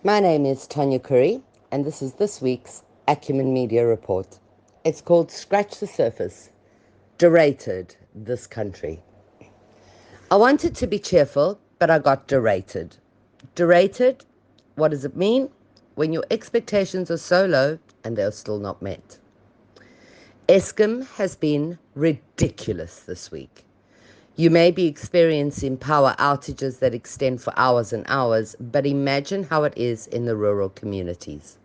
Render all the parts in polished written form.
My name is Tonya Khouy, and this is this week's Acumen Media Report. It's called Scratch the Surface, Derated This Country. I wanted to be cheerful, but I got derated. Derated, what does it mean? When your expectations are so low and they're still not met. Eskom has been ridiculous this week. You may be experiencing power outages that extend for hours and hours, but imagine how it is in the rural communities.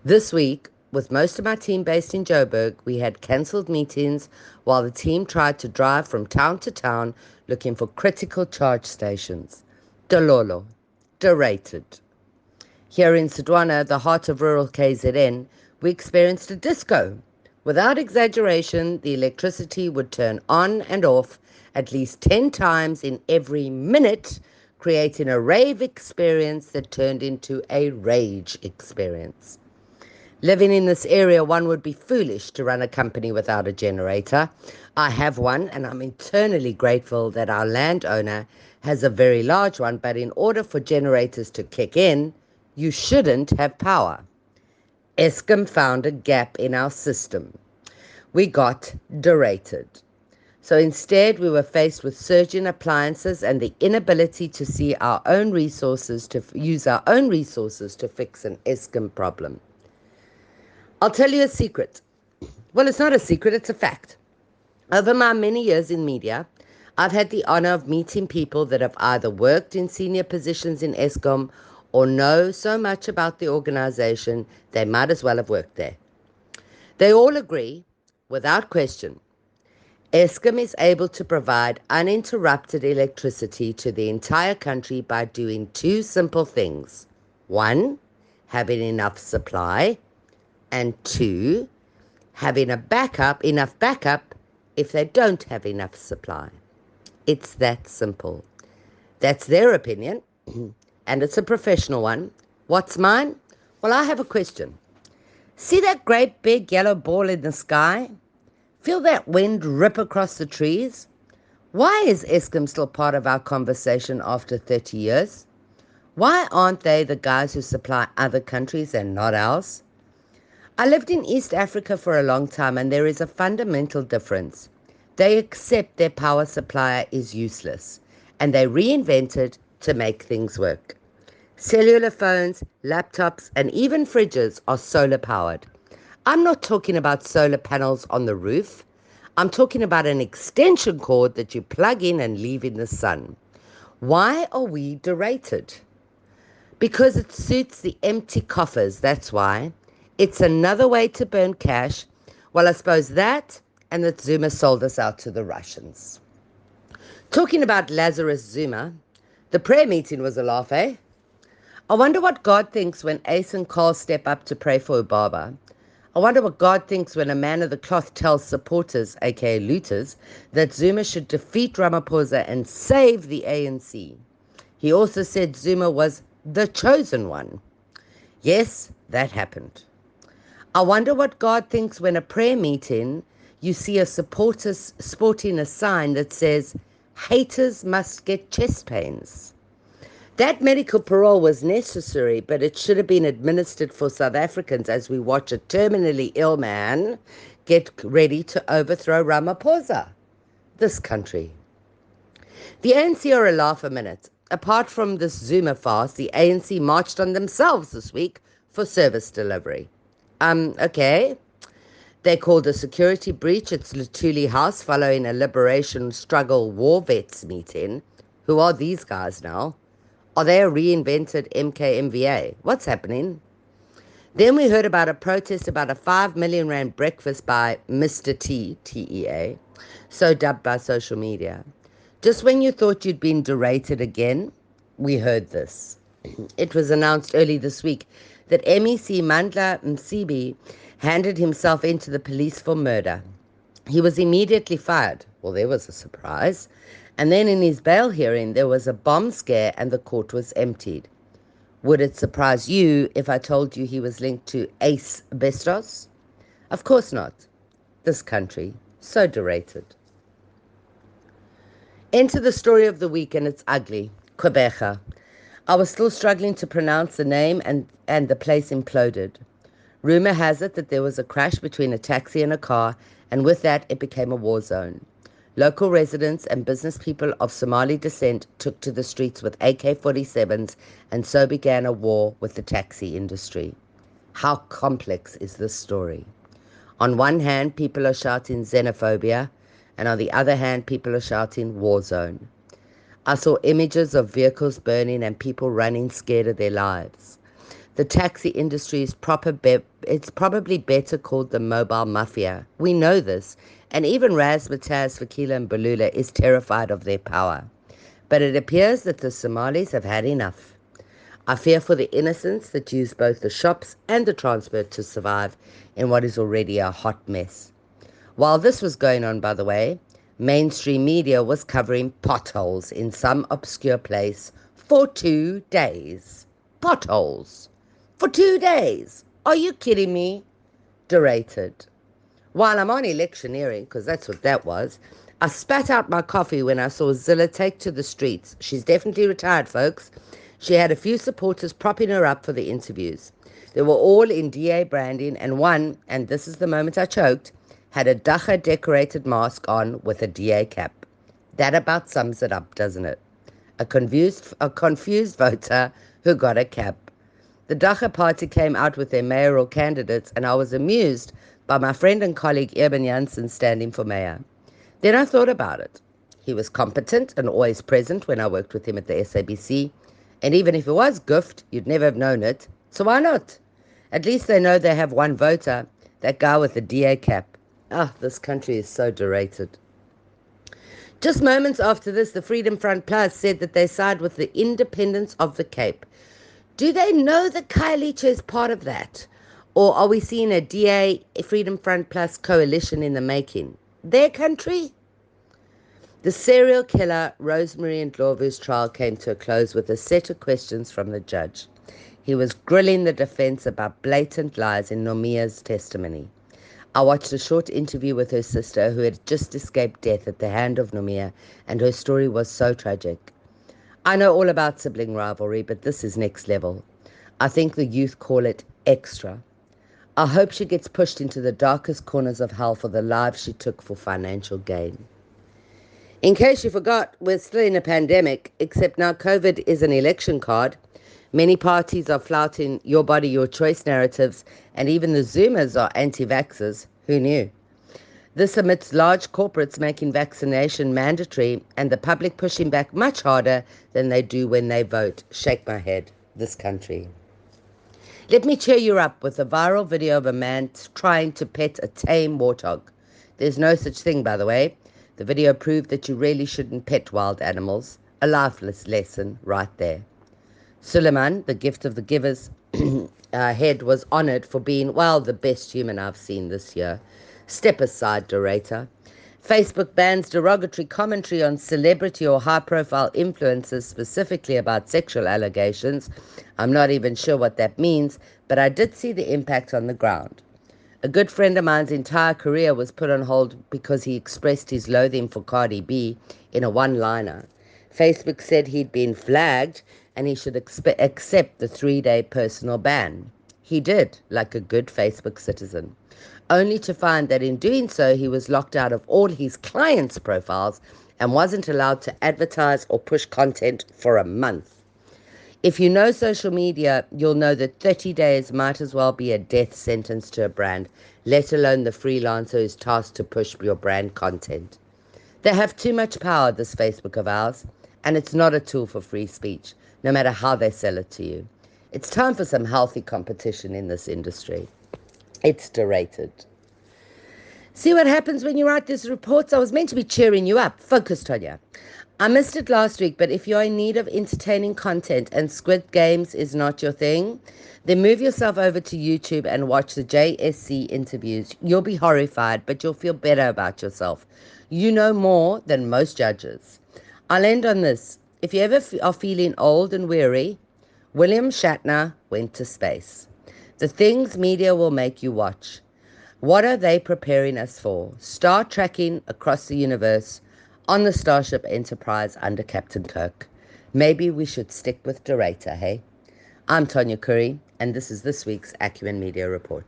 This week, with most of my team based in Joburg, we had cancelled meetings while the team tried to drive from town to town looking for critical charge stations. Dololo, derated. Here in Sodwana, the heart of rural KZN, we experienced a disco. Without exaggeration, the electricity would turn on and off at least 10 times in every minute, creating a rave experience that turned into a rage experience. Living in this area, one would be foolish to run a company without a generator. I have one, and I'm eternally grateful that our landowner has a very large one, but in order for generators to kick in, you shouldn't have power. Eskom found a gap in our system. We got derated. So instead, we were faced with surging appliances and the inability to see our own resources, to use our own resources to fix an Eskom problem. I'll tell you a secret. Well, it's not a secret, it's a fact. Over my many years in media, I've had the honor of meeting people that have either worked in senior positions in Eskom or know so much about the organization they might as well have worked there. They all agree, without question, Eskom is able to provide uninterrupted electricity to the entire country by doing two simple things. One, having enough supply, and two, having enough backup if they don't have enough supply. It's that simple. That's their opinion, and it's a professional one. What's mine? Well, I have a question. See that great big yellow ball in the sky? Feel that wind rip across the trees? Why is Eskom still part of our conversation after 30 years? Why aren't they the guys who supply other countries and not ours? I lived in East Africa for a long time, and there is a fundamental difference. They accept their power supplier is useless, and they reinvent it to make things work. Cellular phones, laptops, and even fridges are solar powered. I'm not talking about solar panels on the roof. I'm talking about an extension cord that you plug in and leave in the sun. Why are we derated? Because it suits the empty coffers, that's why. It's another way to burn cash. Well, I suppose that, and that Zuma sold us out to the Russians. Talking about Lazarus Zuma, the prayer meeting was a laugh, eh? I wonder what God thinks when Ace and Carl step up to pray for Obaba. I wonder what God thinks when a man of the cloth tells supporters, aka looters, that Zuma should defeat Ramaphosa and save the ANC. He also said Zuma was the chosen one. Yes, that happened. I wonder what God thinks when a prayer meeting you see a supporter sporting a sign that says, haters must get chest pains. That medical parole was necessary, but it should have been administered for South Africans as we watch a terminally ill man get ready to overthrow Ramaphosa. This country. The ANC are a laugh a minute. Apart from this Zuma farce, the ANC marched on themselves this week for service delivery. Okay. They called a security breach at Lutuli House following a liberation struggle war vets meeting. Who are these guys now? Are they a reinvented MKMVA? What's happening? Then we heard about a protest about a 5 million rand breakfast by Mr. T, T-E-A, so dubbed by social media. Just when you thought you'd been derated again, we heard this. It was announced early this week that MEC Mandla Msibi handed himself into the police for murder. He was immediately fired. Well, there was a surprise. And then in his bail hearing, there was a bomb scare and the court was emptied. Would it surprise you if I told you he was linked to Ace Bestos? Of course not. This country, so derated. Enter the story of the week, and it's ugly. Quebeca. I was still struggling to pronounce the name and the place imploded. Rumor has it that there was a crash between a taxi and a car, and with that it became a war zone. Local residents and business people of Somali descent took to the streets with AK-47s, and so began a war with the taxi industry. How complex is this story? On one hand, people are shouting xenophobia, and on the other hand, people are shouting war zone. I saw images of vehicles burning and people running scared of their lives. The taxi industry is it's probably better called the mobile mafia. We know this, and even Razzmatazz, Fakila and Balula is terrified of their power. But it appears that the Somalis have had enough. I fear for the innocents that use both the shops and the transport to survive in what is already a hot mess. While this was going on, by the way, mainstream media was covering potholes in some obscure place for 2 days. Potholes. For 2 days. Are you kidding me? Derated. While I'm on electioneering, because that's what that was, I spat out my coffee when I saw Zilla take to the streets. She's definitely retired, folks. She had a few supporters propping her up for the interviews. They were all in DA branding, and one, and this is the moment I choked, had a dacha decorated mask on with a DA cap. That about sums it up, doesn't it? A confused voter who got a cap. The dacha party came out with their mayoral candidates, and I was amused by my friend and colleague Eben Janssen standing for mayor. Then I thought about it. He was competent and always present when I worked with him at the SABC, and even if it was goofed, you'd never have known it, so why not? At least they know they have one voter, that guy with the DA cap. This country is so derated. Just moments after this, the Freedom Front Plus said that they side with the independence of the Cape. Do they know that Khayelitsha is part of that? Or are we seeing a DA Freedom Front Plus coalition in the making? Their country? The serial killer Rosemary Ndlovu's trial came to a close with a set of questions from the judge. He was grilling the defense about blatant lies in Nomia's testimony. I watched a short interview with her sister who had just escaped death at the hand of Nomia, and her story was so tragic. I know all about sibling rivalry, but this is next level. I think the youth call it extra. I hope she gets pushed into the darkest corners of hell for the lives she took for financial gain. In case you forgot, we're still in a pandemic, except now COVID is an election card. Many parties are flouting your body, your choice narratives, and even the Zoomers are anti-vaxxers. Who knew? This amidst large corporates making vaccination mandatory and the public pushing back much harder than they do when they vote. Shake my head, this country. Let me cheer you up with a viral video of a man trying to pet a tame warthog. There's no such thing, by the way. The video proved that you really shouldn't pet wild animals. A lifeless lesson right there. Suleiman, the gift of the giver's head, was honoured for being, well, the best human I've seen this year. Step aside, Dorator. Facebook bans derogatory commentary on celebrity or high-profile influencers, specifically about sexual allegations. I'm not even sure what that means, but I did see the impact on the ground. A good friend of mine's entire career was put on hold because he expressed his loathing for Cardi B in a one-liner. Facebook said he'd been flagged and he should accept the 3-day personal ban. He did, like a good Facebook citizen, only to find that in doing so he was locked out of all his clients' profiles and wasn't allowed to advertise or push content for a month. If you know social media, you'll know that 30 days might as well be a death sentence to a brand, let alone the freelancer who's tasked to push your brand content. They have too much power, this Facebook of ours, and it's not a tool for free speech, no matter how they sell it to you. It's time for some healthy competition in this industry. It's derated. See what happens when you write these reports? I was meant to be cheering you up. Focus, Tonya. I missed it last week, but if you're in need of entertaining content and Squid Games is not your thing, then move yourself over to YouTube and watch the JSC interviews. You'll be horrified, but you'll feel better about yourself. You know more than most judges. I'll end on this. If you ever are feeling old and weary, William Shatner went to space. The things media will make you watch. What are they preparing us for? Star trekking across the universe on the Starship Enterprise under Captain Kirk. Maybe we should stick with Durator, hey? I'm Tonya Khouy, and this is this week's Acumen Media Report.